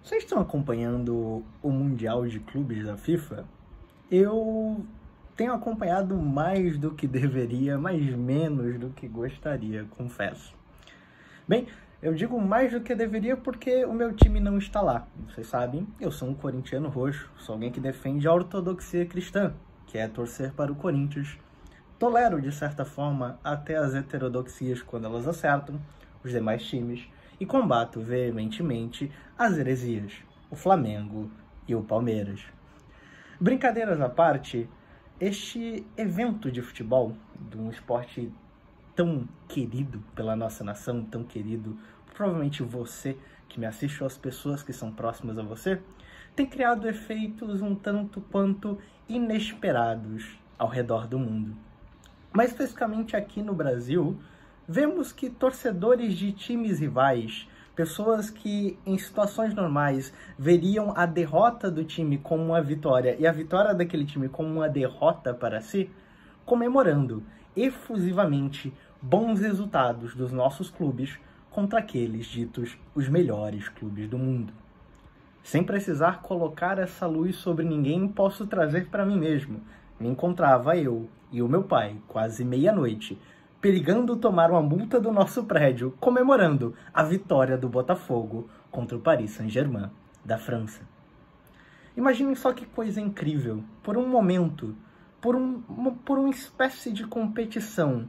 Vocês estão acompanhando o Mundial de Clubes da FIFA? Eu tenho acompanhado mais do que deveria, mas menos do que gostaria, confesso. Bem, eu digo mais do que deveria porque o meu time não está lá. Vocês sabem, eu sou um corintiano roxo, sou alguém que defende a ortodoxia cristã, que é torcer para o Corinthians. Tolero, de certa forma, até as heterodoxias quando elas acertam, os demais times, e combato veementemente as heresias, o Flamengo e o Palmeiras. Brincadeiras à parte, este evento de futebol, de um esporte tão querido pela nossa nação, tão querido, provavelmente você que me assiste ou as pessoas que são próximas a você, tem criado efeitos um tanto quanto inesperados ao redor do mundo. Mais especificamente aqui no Brasil, vemos que torcedores de times rivais, pessoas que em situações normais veriam a derrota do time como uma vitória e a vitória daquele time como uma derrota para si, comemorando efusivamente bons resultados dos nossos clubes contra aqueles ditos os melhores clubes do mundo. Sem precisar colocar essa luz sobre ninguém, posso trazer para mim mesmo. Me encontrava eu e o meu pai, quase meia-noite, perigando tomar uma multa do nosso prédio, comemorando a vitória do Botafogo contra o Paris Saint-Germain, da França. Imaginem só que coisa incrível. Por um momento, por uma espécie de competição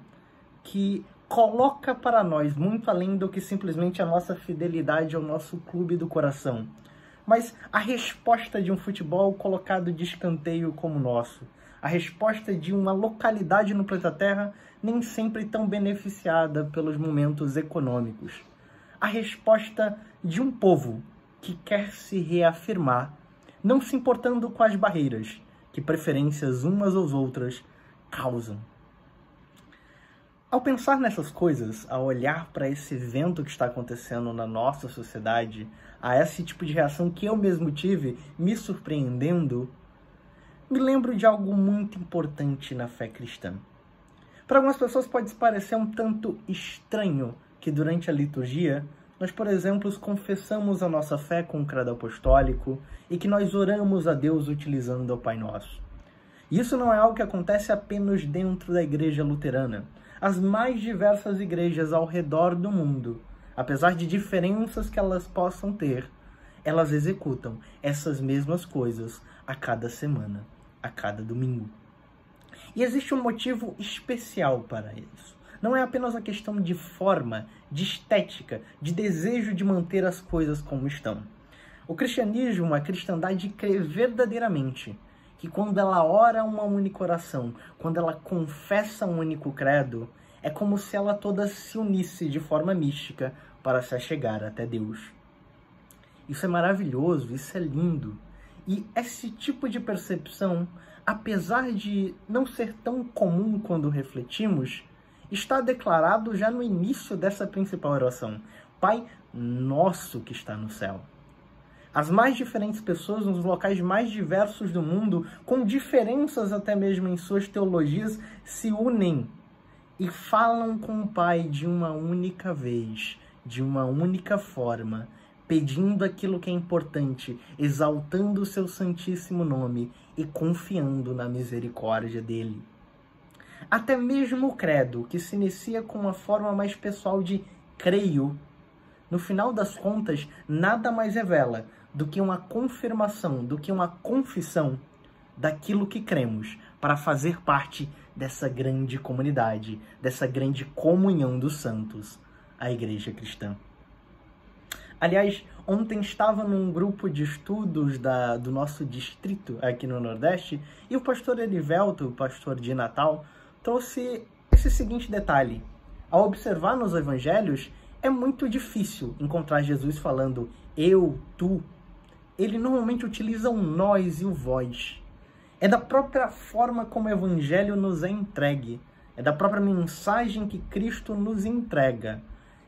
que coloca para nós muito além do que simplesmente a nossa fidelidade ao nosso clube do coração, mas a resposta de um futebol colocado de escanteio como o nosso, a resposta de uma localidade no planeta Terra nem sempre tão beneficiada pelos momentos econômicos, a resposta de um povo que quer se reafirmar, não se importando com as barreiras que preferências umas ou outras causam. Ao pensar nessas coisas, ao olhar para esse evento que está acontecendo na nossa sociedade, a esse tipo de reação que eu mesmo tive, me surpreendendo, me lembro de algo muito importante na fé cristã. Para algumas pessoas pode parecer um tanto estranho que durante a liturgia nós, por exemplo, confessamos a nossa fé com o credo apostólico e que nós oramos a Deus utilizando o Pai Nosso. Isso não é algo que acontece apenas dentro da igreja luterana. As mais diversas igrejas ao redor do mundo, apesar de diferenças que elas possam ter, elas executam essas mesmas coisas a cada semana, a cada domingo. E existe um motivo especial para isso. Não é apenas uma questão de forma, de estética, de desejo de manter as coisas como estão. O cristianismo, a cristandade crê verdadeiramente que quando ela ora uma única oração, quando ela confessa um único credo, é como se ela toda se unisse de forma mística para se achegar até Deus. Isso é maravilhoso, isso é lindo. E esse tipo de percepção, apesar de não ser tão comum quando refletimos, está declarado já no início dessa principal oração. Pai nosso que está no céu. As mais diferentes pessoas nos locais mais diversos do mundo, com diferenças até mesmo em suas teologias, se unem e falam com o Pai de uma única vez, de uma única forma, pedindo aquilo que é importante, exaltando o seu santíssimo nome e confiando na misericórdia dele. Até mesmo o credo, que se inicia com uma forma mais pessoal de creio, no final das contas, nada mais revela do que uma confirmação, do que uma confissão daquilo que cremos, para fazer parte dessa grande comunidade, dessa grande comunhão dos santos, a Igreja Cristã. Aliás, ontem estava num grupo de estudos do nosso distrito aqui no Nordeste, e o pastor Erivelto, o pastor de Natal, trouxe esse seguinte detalhe. Ao observar nos evangelhos, é muito difícil encontrar Jesus falando eu, tu. Ele normalmente utiliza o nós e o vós. É da própria forma como o evangelho nos é entregue. É da própria mensagem que Cristo nos entrega.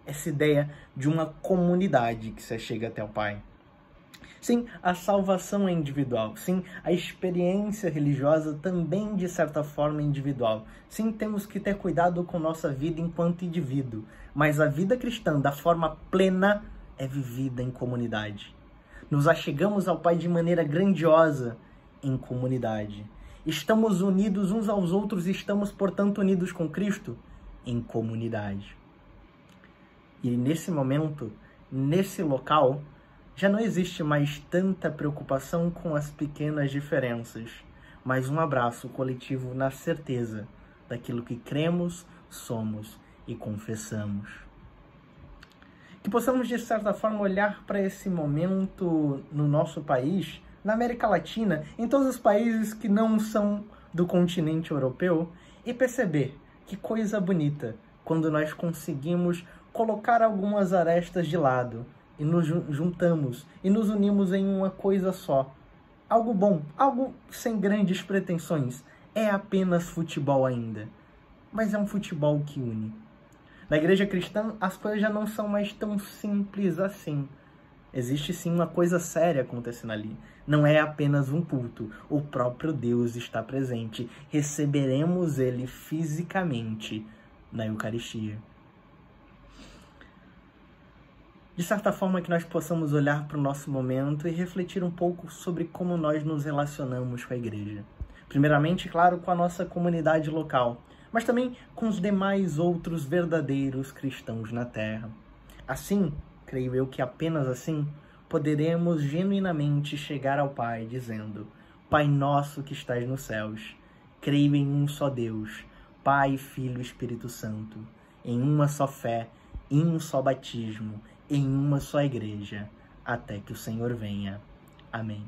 Essa ideia de uma comunidade que se chega até o Pai. Sim, a salvação é individual. Sim, a experiência religiosa também, de certa forma, é individual. Sim, temos que ter cuidado com nossa vida enquanto indivíduo. Mas a vida cristã, da forma plena, é vivida em comunidade. Nos achegamos ao Pai de maneira grandiosa em comunidade. Estamos unidos uns aos outros e estamos, portanto, unidos com Cristo em comunidade. E nesse momento, nesse local, já não existe mais tanta preocupação com as pequenas diferenças, mas um abraço coletivo na certeza daquilo que cremos, somos e confessamos. Que possamos, de certa forma, olhar para esse momento no nosso país, na América Latina, em todos os países que não são do continente europeu, e perceber que coisa bonita quando nós conseguimos colocar algumas arestas de lado e nos juntamos e nos unimos em uma coisa só. Algo bom, algo sem grandes pretensões. É apenas futebol ainda, mas é um futebol que une. Na igreja cristã, as coisas já não são mais tão simples assim. Existe sim uma coisa séria acontecendo ali. Não é apenas um culto. O próprio Deus está presente. Receberemos Ele fisicamente na Eucaristia. De certa forma que nós possamos olhar para o nosso momento e refletir um pouco sobre como nós nos relacionamos com a igreja. Primeiramente, claro, com a nossa comunidade local, mas também com os demais outros verdadeiros cristãos na Terra. Assim, creio eu que apenas assim poderemos genuinamente chegar ao Pai dizendo: Pai nosso que estás nos céus, creio em um só Deus, Pai, Filho e Espírito Santo, em uma só fé, em um só batismo, em uma só igreja, até que o Senhor venha. Amém.